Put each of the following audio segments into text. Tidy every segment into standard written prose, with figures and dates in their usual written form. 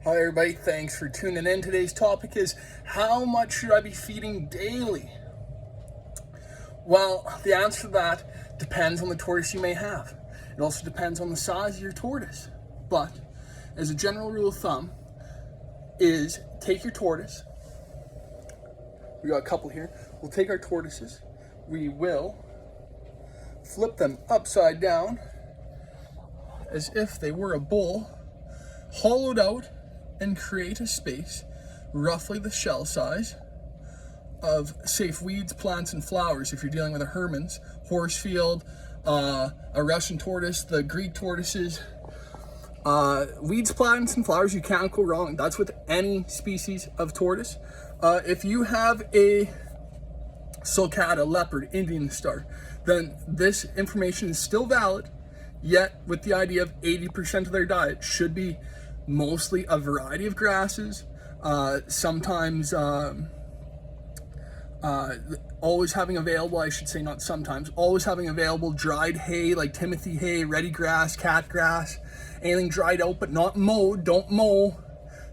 Hi everybody, thanks for tuning in. Today's topic is how much should I be feeding daily? Well, the answer to that depends on the tortoise you may have. It also depends on the size of your tortoise. But as a general rule of thumb is take your tortoise. We got a couple here. We'll take our tortoises. We will flip them upside down as if they were a bowl, hollowed out, and create a space roughly the shell size of safe weeds, plants, and flowers. If you're dealing with a Hermann's, Horsfield, a Russian tortoise, the Greek tortoises, weeds, plants, and flowers, you can't go wrong. That's with any species of tortoise. If you have a sulcata, leopard, Indian star, then this information is still valid, yet with the idea of 80% of their diet should be mostly a variety of grasses, sometimes always having available, I should say not sometimes, always having available dried hay like Timothy hay, ready grass, cat grass, anything dried out but not mowed. Don't mow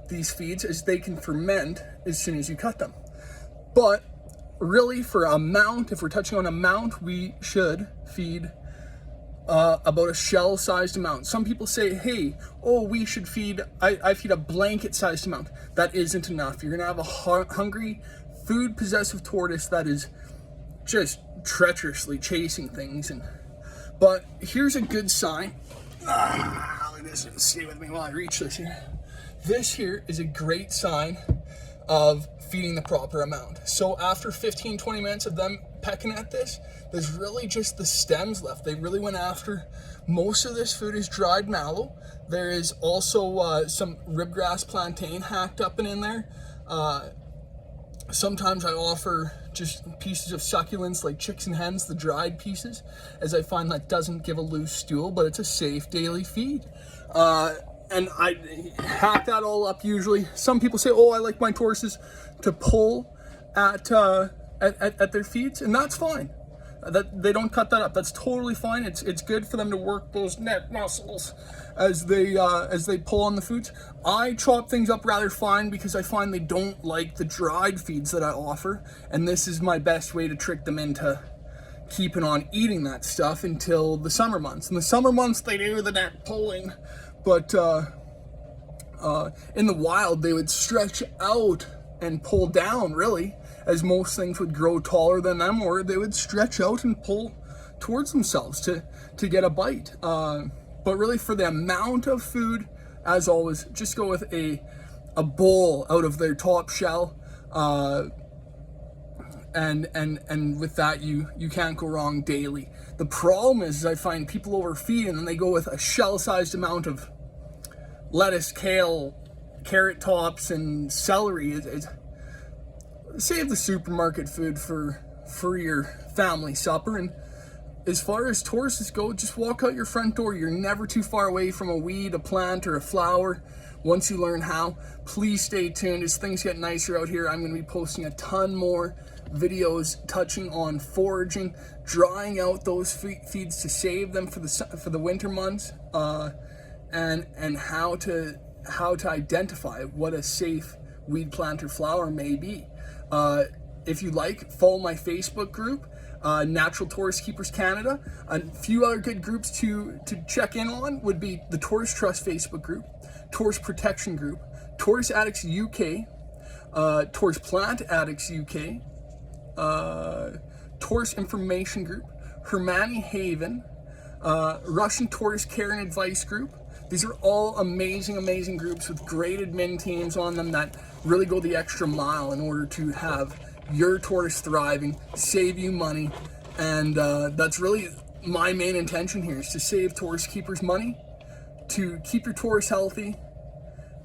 these feeds as they can ferment as soon as you cut them. But really for amount, if we're touching on amount, we should feed about a shell-sized amount. Some people say, hey, we should feed, I feed a blanket-sized amount. That isn't enough. You're gonna have a hungry, food-possessive tortoise that is just treacherously chasing things. But here's a good sign. Look at this, stay with me while I reach this here. This here is a great sign of feeding the proper amount. So after 15-20 minutes of them pecking at this, there's really just the stems left. They really went after most of this food is dried mallow. There is also some ribgrass plantain hacked up and in there. Sometimes I offer just pieces of succulents like chicks and hens, the dried pieces, as I find that doesn't give a loose stool, but it's a safe daily feed. And I hack that all up usually. Some people say, I like my tortoises to pull at their feeds, and that's fine. That they don't cut that up. That's totally fine. It's good for them to work those neck muscles as they pull on the foods. I chop things up rather fine because I find they don't like the dried feeds that I offer, and this is my best way to trick them into keeping on eating that stuff until the summer months. In the summer months, they do the neck pulling. But in the wild, they would stretch out and pull down, really, as most things would grow taller than them, or they would stretch out and pull towards themselves to get a bite. But really, for the amount of food, as always, just go with a bowl out of their top shell. And with that, you can't go wrong daily. The problem is I find people overfeed and then they go with a shell-sized amount of lettuce, kale, carrot tops, and celery. Save the supermarket food for your family supper. And as far as tortoises go, just walk out your front door. You're never too far away from a weed, a plant, or a flower. Once you learn how, please stay tuned. As things get nicer out here, I'm going to be posting a ton more videos touching on foraging, drying out those feeds to save them for the winter months, and how to identify what a safe weed, plant, or flower may be. If you like, follow my Facebook group, Natural Tortoise Keepers Canada. A few other good groups to check in on would be the Tortoise Trust Facebook group, Tortoise Protection group, Tortoise Addicts UK, Tortoise Plant Addicts UK, Tortoise Information Group, Hermanni Haven, Russian Tortoise Care and Advice Group. These are all amazing groups with great admin teams on them that really go the extra mile in order to have your tortoise thriving, save you money, and that's really my main intention here, is to save tortoise keepers money, to keep your tortoise healthy,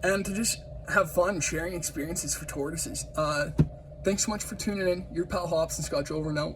and to just have fun sharing experiences for tortoises. Thanks so much for tuning in. Your pal Hops and Scotch over and out.